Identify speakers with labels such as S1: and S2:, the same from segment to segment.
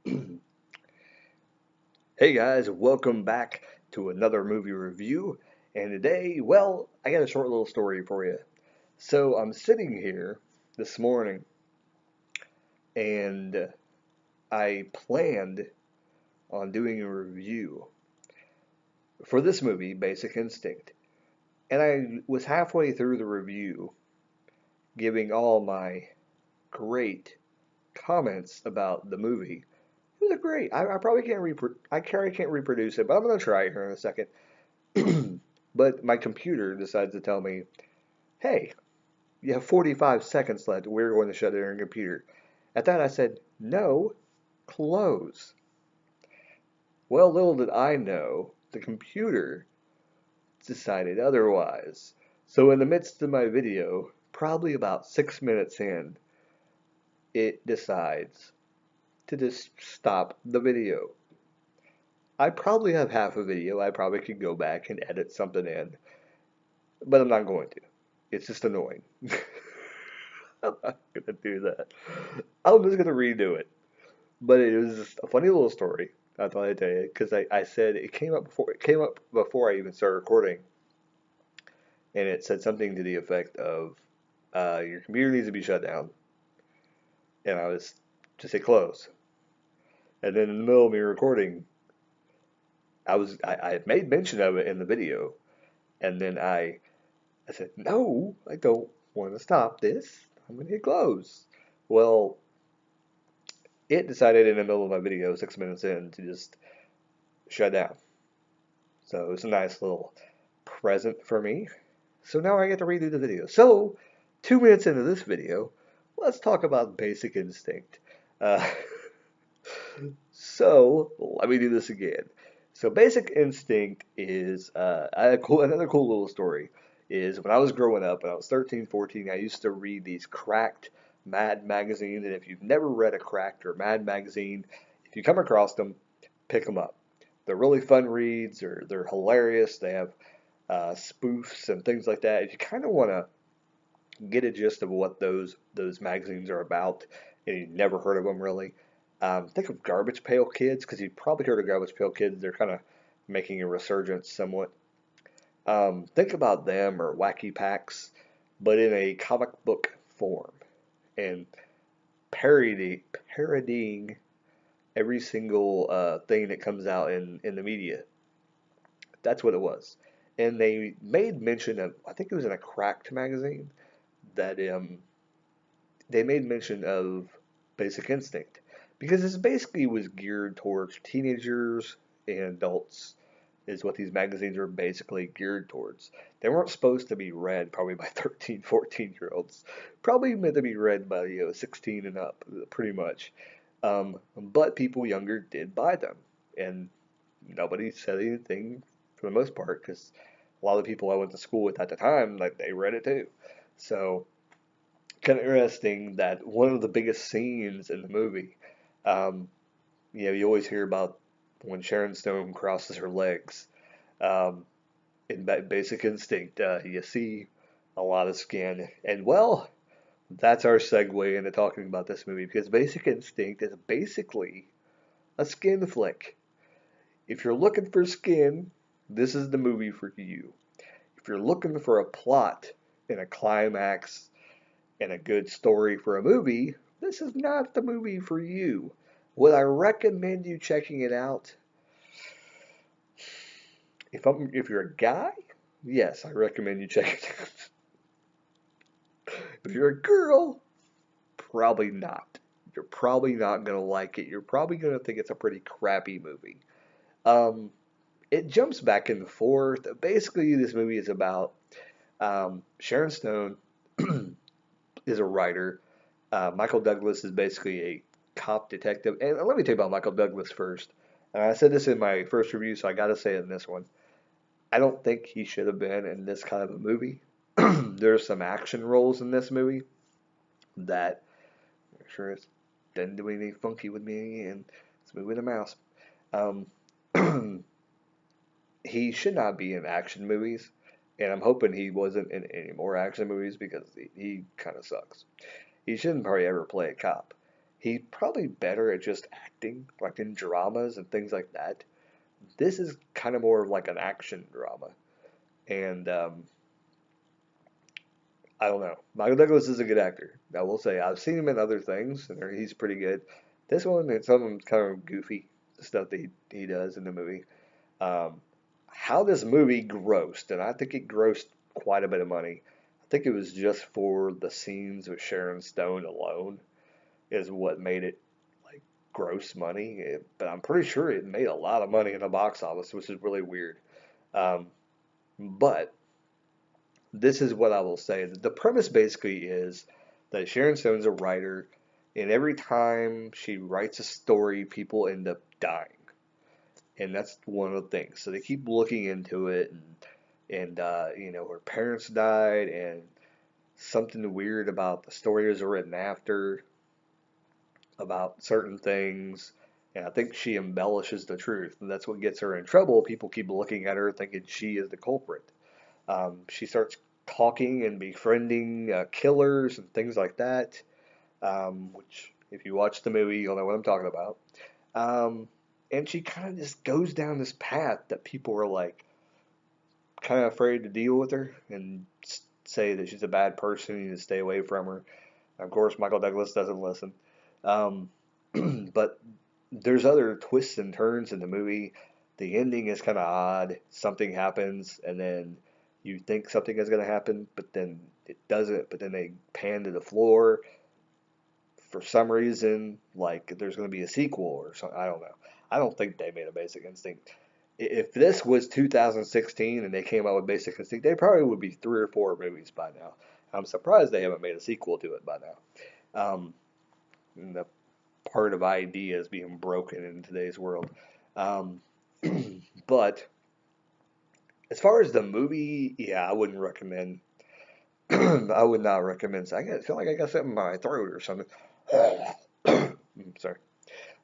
S1: Hey guys, welcome back to another movie review. And today, well, I got a short little story for you. So I'm sitting here this morning and I planned on doing a review for this movie, Basic Instinct. And I was halfway through the review giving all my great comments about the movie. It was a great. I probably can't reproduce it, but I'm gonna try here in a second. But my computer decides to tell me, hey, you have 45 seconds left. We're going to shut down your computer. At that, I said, no, close. Well, little did I know, the computer decided otherwise. So, in the midst of my video, probably about 6 minutes in, it decides to just stop the video. I probably have half a video. I probably could go back and edit something in, but I'm not going to. It's just annoying. I'm not gonna do that. I'm just gonna redo it. But it was just a funny little story. I thought I'd tell you because I said it came up before I even started recording, and it said something to the effect of your computer needs to be shut down, and I was just say close. And then in the middle of me recording, I had made mention of it in the video, and then I said no, I don't want to stop this. I'm gonna hit close. Well, it decided in the middle of my video, 6 minutes in, to just shut down. So it's a nice little present for me. So now I get to redo the video. So 2 minutes into this video, let's talk about Basic Instinct. Uh, so let me do this again. So Basic Instinct is another cool little story. Is when I was growing up, when I was 13, 14, I used to read these cracked Mad magazines. And if you've never read a cracked or Mad magazine, if you come across them, pick them up. They're really fun reads, or they're hilarious. They have spoofs and things like that. If you kind of want to get a gist of what those magazines are about, and you've never heard of them really, think of Garbage Pail Kids because you've probably heard of Garbage Pail Kids. They're kind of making a resurgence somewhat. Think about them or Wacky Packs, but in a comic book form and parodying every single thing that comes out in the media. That's what it was. And they made mention of, I think it was in a Cracked magazine, that they made mention of Basic Instinct because this basically was geared towards teenagers and adults, is what these magazines are basically geared towards. They weren't supposed to be read probably by 13, 14-year-olds. Probably meant to be read by 16 and up, pretty much. But people younger did buy them, and nobody said anything for the most part because a lot of the people I went to school with at the time, like they read it too. So kind of interesting that one of the biggest scenes in the movie, um, you always hear about when Sharon Stone crosses her legs. Um, in Basic Instinct, you see a lot of skin, and well, that's our segue into talking about this movie because Basic Instinct is basically a skin flick. If you're looking for skin, this is the movie for you. If you're looking for a plot and a climax and a good story for a movie, this is not the movie for you. Would I recommend you checking it out? If you're a guy, yes, I recommend you check it out. If you're a girl, probably not. You're probably not gonna like it. You're probably gonna think it's a pretty crappy movie. Um, it jumps back and forth. Basically, this movie is about Sharon Stone is a writer. Michael Douglas is basically a cop detective. And let me tell you about Michael Douglas first. And I said this in my first review, so I got to say it in this one. I don't think he should have been in this kind of a movie. There's some action roles in this movie that I'm sure it didn't do anything funky with me and it's moving a mouse. Um, he should not be in action movies, and I'm hoping he wasn't in any more action movies because he kind of sucks. He shouldn't probably ever play a cop. He's probably better at just acting, like in dramas and things like that. This is kind of more of like an action drama. And I don't know. Michael Douglas is a good actor. I will say I've seen him in other things, and he's pretty good. This one, it's some kind of goofy stuff that he does in the movie. Um, how this movie grossed, and I think it grossed quite a bit of money. I think it was just for the scenes with Sharon Stone alone is what made it like gross money. But I'm pretty sure it made a lot of money in the box office, which is really weird. Um, but this is what I will say. The premise basically is that Sharon Stone's a writer, and every time she writes a story, people end up dying. And that's one of the things. So they keep looking into it, and you know, her parents died, and something weird about the stories are written after about certain things. And I think she embellishes the truth, and that's what gets her in trouble. People keep looking at her thinking she is the culprit. She starts talking and befriending killers and things like that, which, if you watch the movie, you'll know what I'm talking about. Um, and she kind of just goes down this path that people are like kind of afraid to deal with her and say that she's a bad person. You need to stay away from her. Of course, Michael Douglas doesn't listen. Um, but there's other twists and turns in the movie. The ending is kind of odd. Something happens, and then you think something is going to happen, but then it doesn't. But then they pan to the floor for some reason, like there's going to be a sequel or something. I don't know. I don't think they made a Basic Instinct. If this was 2016 and they came out with Basic Instinct, they probably would be 3 or 4 movies by now. I'm surprised they haven't made a sequel to it by now. And the part of ideas being broken in today's world. Um, but as far as the movie, yeah, I wouldn't recommend. I would not recommend. I feel like I got something in my throat or something. Sorry.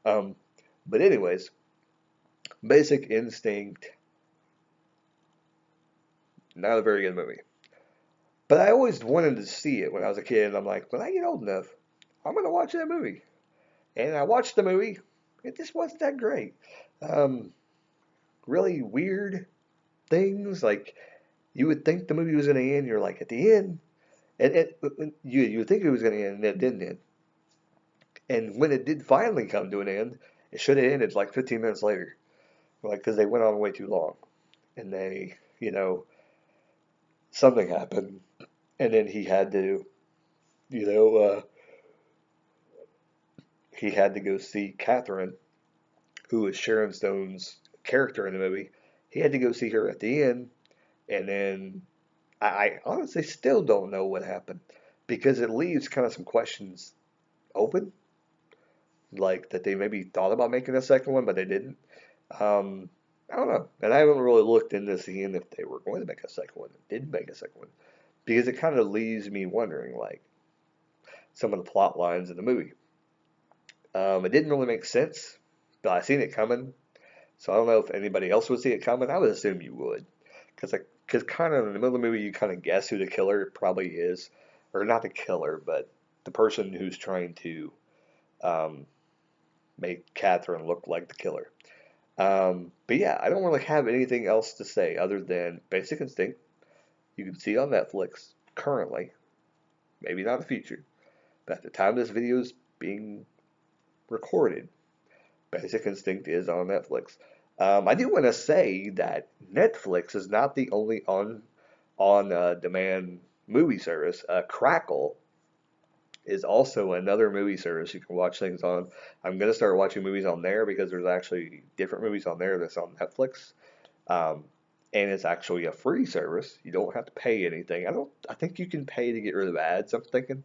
S1: Um, but anyways, Basic Instinct, not a very good movie. But I always wanted to see it when I was a kid. And I'm like, when I get old enough, I'm gonna watch that movie. And I watched the movie. It just wasn't that great. Um, really weird things. Like you would think the movie was gonna end. You're like at the end, and you would think it was gonna end, and it didn't end. And when it did finally come to an end, it should have ended like 15 minutes later, like because they went on way too long, and they, you know, something happened, and then you know, he had to go see Catherine, who is Sharon Stone's character in the movie. He had to go see her at the end, and then I honestly still don't know what happened because it leaves kind of some questions open, like that they maybe thought about making a second one, but they didn't. Um, I don't know, and I haven't really looked into seeing if they were going to make a second one, didn't make a second one, because it kind of leaves me wondering, like some of the plot lines in the movie. It didn't really make sense, but I seen it coming, so I don't know if anybody else would see it coming. I would assume you would, because kind of in the middle of the movie you kind of guess who the killer probably is, or not the killer, but the person who's trying to um, make Catherine look like the killer. But yeah, I don't really have anything else to say other than Basic Instinct. You can see on Netflix currently, maybe not in the future, but at the time this video is being recorded, Basic Instinct is on Netflix. I do want to say that Netflix is not the only on demand movie service. Crackle is also another movie service you can watch things on. I'm gonna start watching movies on there because there's actually different movies on there that's on Netflix. Um, and it's actually a free service. You don't have to pay anything. I think you can pay to get rid of ads, I'm thinking.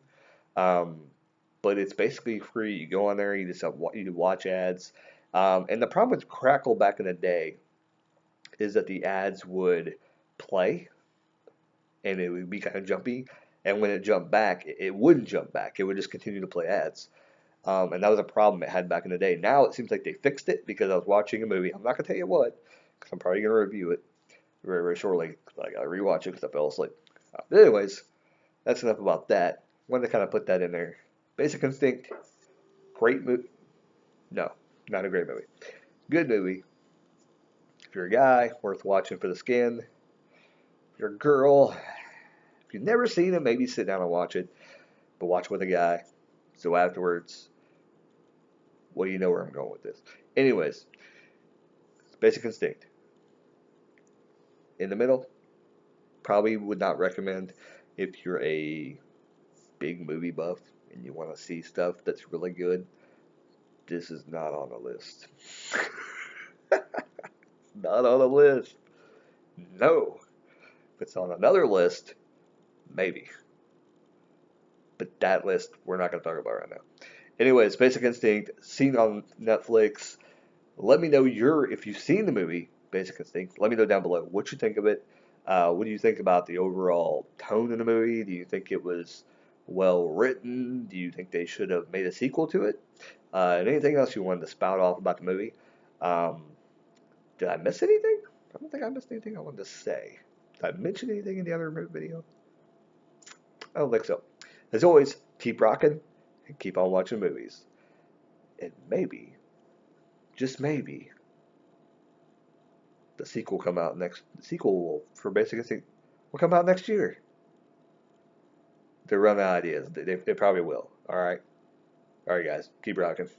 S1: Um, but it's basically free. You go on there, you just you watch ads. And the problem with Crackle back in the day is that the ads would play and it would be kind of jumpy. And when it jumped back, it wouldn't jump back. It would just continue to play ads. And that was a problem it had back in the day. Now it seems like they fixed it because I was watching a movie. I'm not going to tell you what, because I'm probably going to review it very, very shortly. Like, I rewatch it because I fell asleep. But anyways, that's enough about that. Wanted to kind of put that in there. Basic Instinct, Great movie. No, not a great movie. Good movie. If you're a guy, worth watching for the skin. If you're a girl, if you've never seen it, maybe sit down and watch it. But watch with a guy. So afterwards, well, you know where I'm going with this. Anyways, Basic Instinct. In the middle, probably would not recommend if you're a big movie buff and you want to see stuff that's really good. This is not on the list. Not on the list. No. If it's on another list, maybe. But that list, we're not going to talk about right now. Anyways, Basic Instinct, seen on Netflix. Let me know if you've seen the movie Basic Instinct. Let me know down below what you think of it. What do you think about the overall tone of the movie? Do you think it was well written? Do you think they should have made a sequel to it? And anything else you wanted to spout off about the movie? Um, did I miss anything? I don't think I missed anything I wanted to say. Did I mention anything in the other video? I don't think so. As always, keep rocking and keep on watching movies. And maybe, just maybe, the sequel for Basic Instinct will come out next year. They're running out of ideas. They probably will. All right. All right, guys. Keep rocking.